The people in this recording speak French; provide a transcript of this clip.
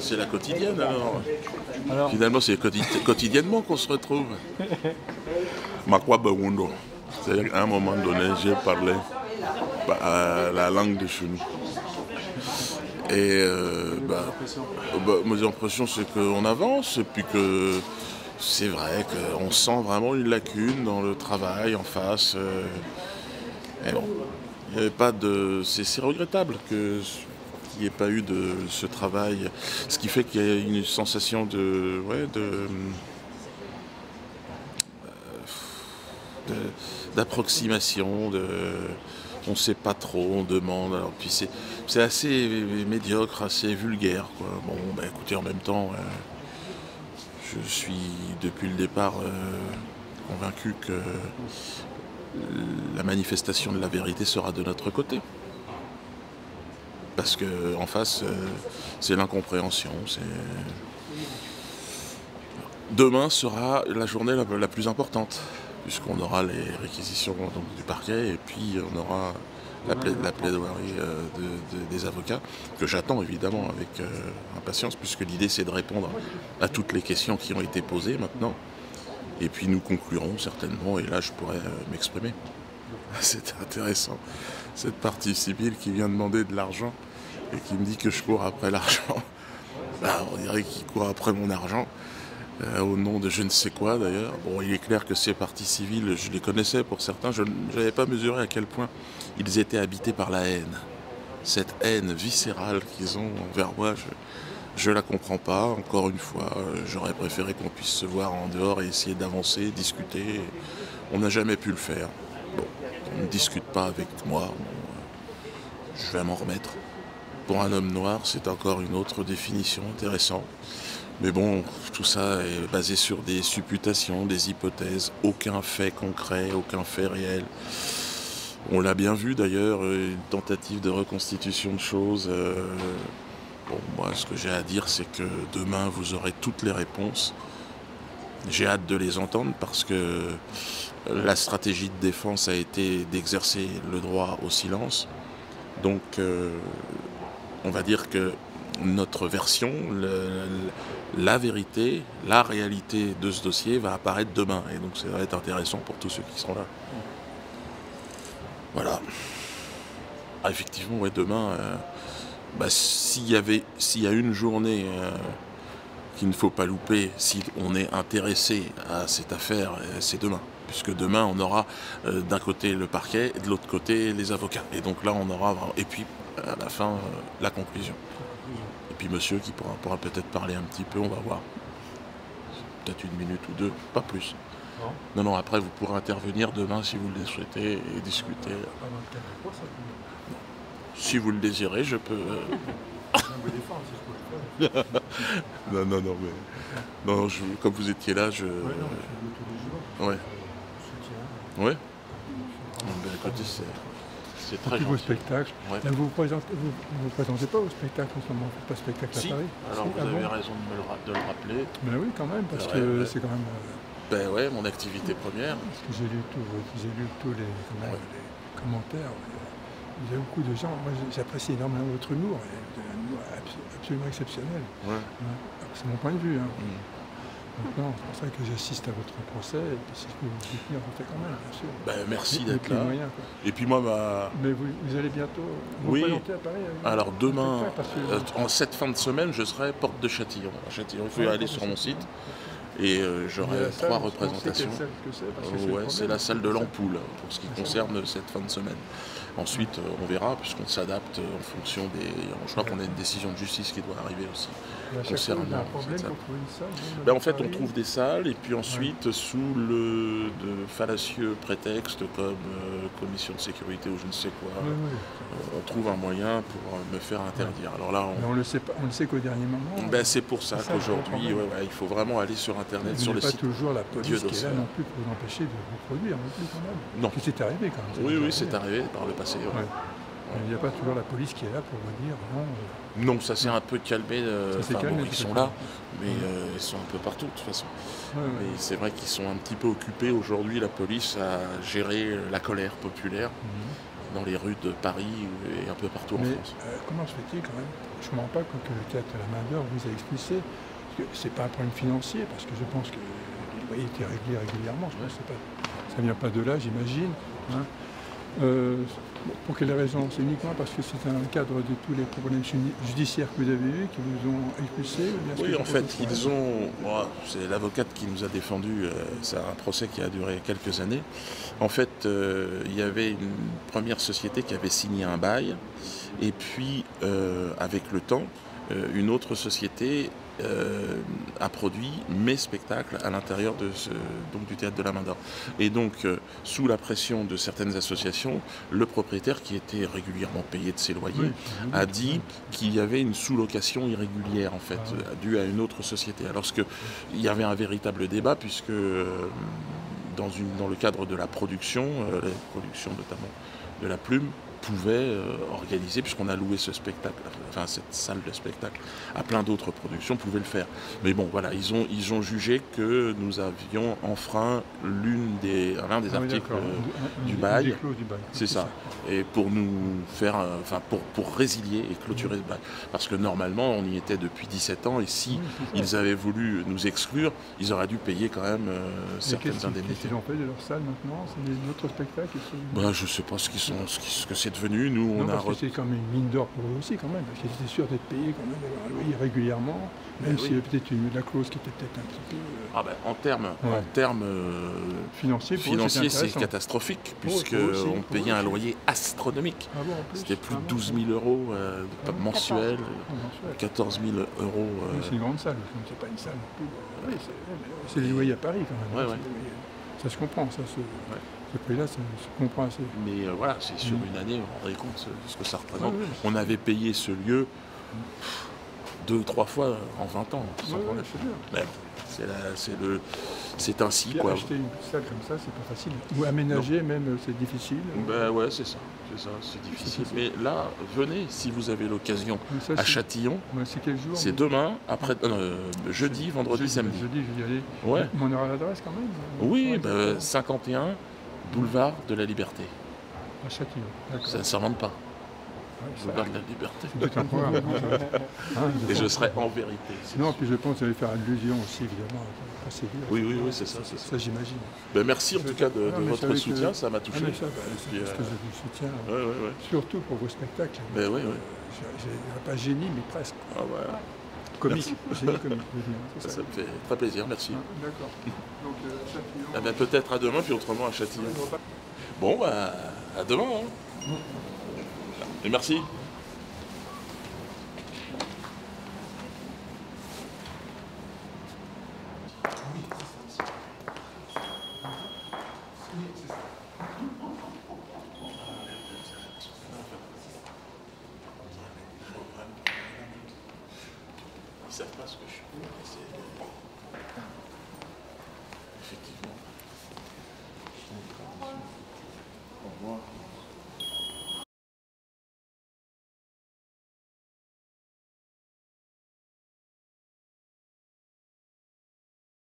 c'est la quotidienne alors. Alors, Finalement, c'est quotidiennement qu'on se retrouve. Makwa Bawundo. C'est-à-dire qu'à un moment donné, j'ai parlé la langue de chez nous. Et mes impressions, c'est qu'on avance, et puis que c'est vrai qu'on sent vraiment une lacune dans le travail en face. Et bon, il n'y avait pas de. C'est regrettable qu'il n'y ait pas eu de ce travail. Ce qui fait qu'il y a une sensation d'approximation, on ne sait pas trop, on demande. Alors puis c'est assez médiocre, assez vulgaire, quoi. Bon, écoutez, en même temps, je suis depuis le départ convaincu que la manifestation de la vérité sera de notre côté. Parce que en face, c'est l'incompréhension. Demain sera la journée la plus importante, puisqu'on aura les réquisitions donc, du parquet, et puis on aura la plaidoirie des avocats, que j'attends évidemment avec impatience, puisque l'idée c'est de répondre à toutes les questions qui ont été posées maintenant. Et puis nous conclurons certainement, et là je pourrais m'exprimer. C'est intéressant, cette partie civile qui vient demander de l'argent et qui me dit que je cours après l'argent. On dirait qu'il court après mon argent, au nom de je ne sais quoi d'ailleurs. Bon, il est clair que ces parties civiles, je les connaissais pour certains, je n'avais pas mesuré à quel point ils étaient habités par la haine. Cette haine viscérale qu'ils ont envers moi, je la comprends pas, encore une fois. J'aurais préféré qu'on puisse se voir en dehors et essayer d'avancer, discuter. On n'a jamais pu le faire. Bon, on ne discute pas avec moi. Bon, je vais m'en remettre. Pour un homme noir, c'est encore une autre définition intéressante. Mais bon, tout ça est basé sur des supputations, des hypothèses, aucun fait concret, aucun fait réel. On l'a bien vu d'ailleurs, une tentative de reconstitution de choses. Bon, moi, ce que j'ai à dire, c'est que demain, vous aurez toutes les réponses. J'ai hâte de les entendre parce que la stratégie de défense a été d'exercer le droit au silence. Donc, on va dire que notre version, la vérité, la réalité de ce dossier va apparaître demain. Et donc, ça va être intéressant pour tous ceux qui seront là. Voilà. Ah, effectivement, ouais, demain... s'il y a une journée qu'il ne faut pas louper, si on est intéressé à cette affaire, c'est demain. Puisque demain, on aura d'un côté le parquet et de l'autre côté les avocats. Et donc là, on aura... Et puis, à la fin, la conclusion. Et puis monsieur qui pourra peut-être parler un petit peu, on va voir. Peut-être une minute ou deux, pas plus. Non, après, vous pourrez intervenir demain si vous le souhaitez et discuter. Si vous le désirez, je peux... Non, mais... Non, comme vous étiez là, je... Ouais. Ouais. Écoutez, c'est très gentil. Vos spectacles. Ouais. Là, vous ne présentez pas vos spectacles en ce moment, vous ne faites pas de spectacle Si. à Paris. Alors vous avez raison de le rappeler. Ben oui, quand même, parce que c'est quand même... Ben ouais, mon activité première. Parce que j'ai lu tous les commentaires. Il y a beaucoup de gens, moi j'apprécie énormément votre humour, un humour absolument exceptionnel. Ouais. C'est mon point de vue. Donc non, c'est pour ça que j'assiste à votre procès, et puis si je peux vous soutenir, on le fait quand même, bien sûr. Merci d'être là. Moyens, quoi. Et puis moi, Mais vous allez bientôt vous présenter à Paris. Alors demain, en cette fin de semaine, je serai porte de Châtillon. À Châtillon, il faut aller sur mon site. Et j'aurai 3 représentations. C'est la salle de l'Ampoule, pour ce qui concerne cette fin de semaine. Ensuite, on verra, puisqu'on s'adapte en fonction des... Je crois qu'on a une décision de justice qui doit arriver aussi. Concernant cette salle. En fait, on trouve des salles, et puis ensuite, sous de fallacieux prétextes comme commission de sécurité ou je ne sais quoi, on trouve un moyen pour me faire interdire. Alors là, on le sait qu'au dernier moment. C'est pour ça qu'aujourd'hui, il faut vraiment aller sur Internet, sur le site. Il n'y a pas toujours la police qui est là non plus pour vous empêcher de vous produire, non plus quand même. Non. C'est arrivé quand même. Oui, c'est arrivé par le passé. Il n'y a pas toujours la police qui est là pour vous dire non. Non, ça s'est un peu calmé. Ils sont là, mais ils sont un peu partout de toute façon. Mais c'est vrai qu'ils sont un petit peu occupés aujourd'hui, la police, à gérer la colère populaire. dans les rues de Paris et un peu partout en France. Comment se fait-il quand même, je ne comprends pas que le théâtre de la main-d'œuvre vous a expulsé, parce que c'est pas un problème financier, parce que je pense que les loyers étaient réglés régulièrement, je pense que ça ne vient pas de là, j'imagine. Hein. Pour quelle raison? C'est uniquement parce que c'est un cadre de tous les problèmes judiciaires que vous avez eus qui vous ont expulsé? Oui, en fait, c'est l'avocate qui nous a défendu, c'est un procès qui a duré quelques années. En fait, il y avait une première société qui avait signé un bail, et puis, avec le temps, une autre société a produit mes spectacles à l'intérieur donc du théâtre de la Main-d'Or. Et donc, sous la pression de certaines associations, le propriétaire, qui était régulièrement payé de ses loyers, a dit qu'il y avait une sous-location irrégulière, en fait, due à une autre société. Alors qu'il y avait un véritable débat, puisque dans le cadre de la production, la production notamment de la Plume, pouvait organiser, puisqu'on a loué ce spectacle, enfin cette salle de spectacle, à plein d'autres productions, pouvait le faire. Mais bon, voilà, ils ont jugé que nous avions enfreint l'un des articles du bail. C'est ça. Et pour nous faire, pour résilier et clôturer le bail. Parce que normalement, on y était depuis 17 ans, et si ils avaient voulu nous exclure, ils auraient dû payer quand même certaines indemnités. Qu'est-ce qu'ils ont fait de leur salle maintenant? C'est des autres spectacles? Je ne sais pas ce que c'est devenu. Nous, parce que c'est quand même une mine d'or pour eux aussi, quand même, parce qu'ils étaient sûrs d'être payés quand même, d'avoir un loyer régulièrement, même s'il y avait peut-être la clause qui était peut-être un petit peu... En termes financiers, c'est catastrophique, puisqu'on payait un loyer astronomique. C'était plus de 12 000 euros mensuels, 14 000 euros. C'est une grande salle, c'est pas une salle non plus. C'est les loyers à Paris quand même. Ça se comprend, ça se... Ce prix-là, ça se comprend assez. Mais voilà, c'est sur une année, on rendrait compte de ce que ça représente. On avait payé ce lieu 2 ou 3 fois en 20 ans. C'est ainsi, quoi. Acheter une salle comme ça, c'est pas facile. Ou aménager, même, c'est difficile. C'est ça. C'est difficile. Mais là, venez, si vous avez l'occasion, à Châtillon. C'est quel jour? C'est demain, après jeudi, vendredi, samedi. Jeudi, je vais y aller. Mais on aura l'adresse quand même? Oui, 51 boulevard de la Liberté. À Châtillon, d'accord. Ça ne s'invente pas. Boulevard de la Liberté. C'est tout un programme. Et je serai en vérité. Non, puis je pense que vous allez faire allusion aussi, évidemment, à Séville. Oui, c'est ça. Ça, j'imagine. Merci en tout cas de votre soutien, ça m'a touché. Parce que je vous soutiens, surtout pour vos spectacles. Je ne pas génie, mais presque. Comique, génie comique. Ça me fait très plaisir, merci. D'accord. Donc, peut-être à demain, puis autrement à Châtillon. Bon, à demain. Et merci. Ils savent pas ce que je suis. Effectivement.